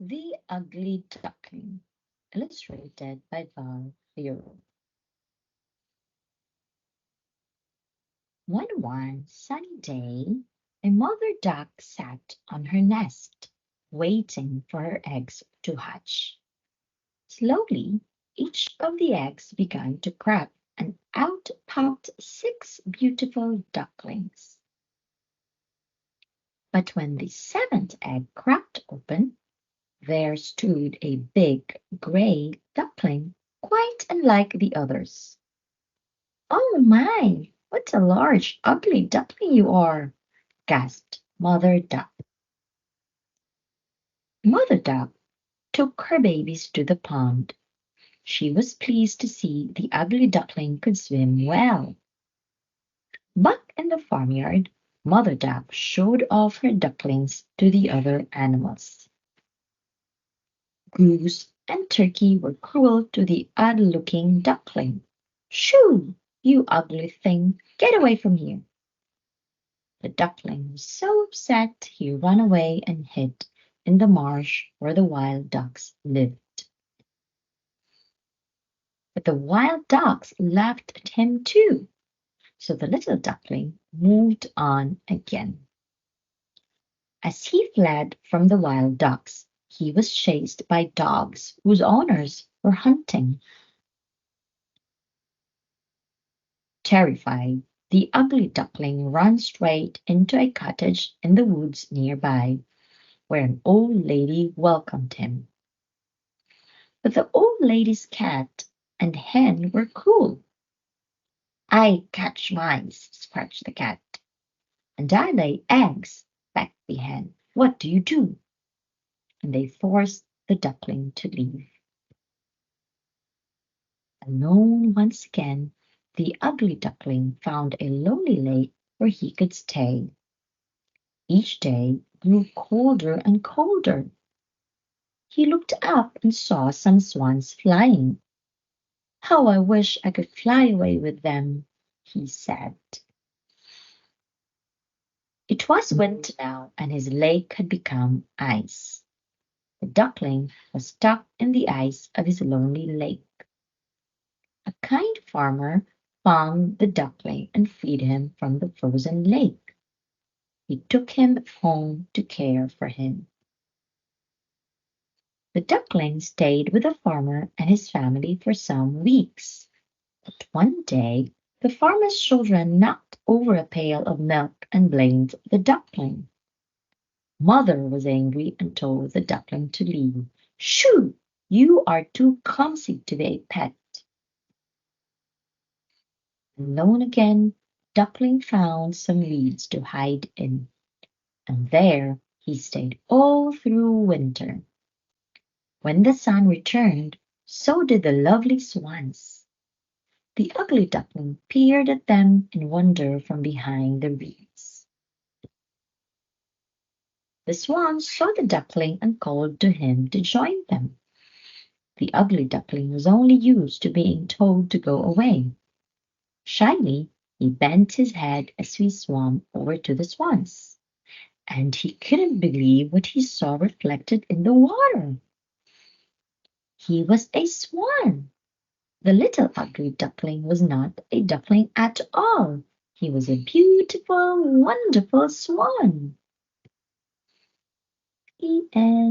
The Ugly Duckling, illustrated by Val Biro. One warm, sunny day, a mother duck sat on her nest, waiting for her eggs to hatch. Slowly, each of the eggs began to crack, and out popped six beautiful ducklings. But when the seventh egg cracked open, there stood a big gray duckling, quite unlike the others. "Oh my, what a large, ugly duckling you are!" gasped Mother Duck. Mother Duck took her babies to the pond. She was pleased to see the ugly duckling could swim well. Back in the farmyard, Mother Duck showed off her ducklings to the other animals. Goose and Turkey were cruel to the odd-looking duckling. "Shoo, you ugly thing, get away from here!" The duckling was so upset he ran away and hid in the marsh where the wild ducks lived. But the wild ducks laughed at him too, so the little duckling moved on again. As he fled from the wild ducks, he was chased by dogs whose owners were hunting. Terrified, the ugly duckling ran straight into a cottage in the woods nearby, where an old lady welcomed him. But the old lady's cat and hen were cruel. "I catch mice," scratched the cat. "And I lay eggs," begged the hen. "What do you do?" And they forced the duckling to leave. Alone once again, the ugly duckling found a lonely lake where he could stay. Each day grew colder and colder. He looked up and saw some swans flying. "How I wish I could fly away with them," he said. It was winter now, and his lake had become ice. The duckling was stuck in the ice of his lonely lake. A kind farmer found the duckling and freed him from the frozen lake. He took him home to care for him. The duckling stayed with the farmer and his family for some weeks. But one day, the farmer's children knocked over a pail of milk and blamed the duckling. Mother was angry and told the duckling to leave. "Shoo! You are too clumsy to be a pet." Alone again, Duckling found some reeds to hide in, and there he stayed all through winter. When the sun returned, so did the lovely swans. The ugly duckling peered at them in wonder from behind the reeds. The swans saw the duckling and called to him to join them. The ugly duckling was only used to being told to go away. Shyly, he bent his head as he swam over to the swans, and he couldn't believe what he saw reflected in the water. He was a swan. The little ugly duckling was not a duckling at all. He was a beautiful, wonderful swan. The end.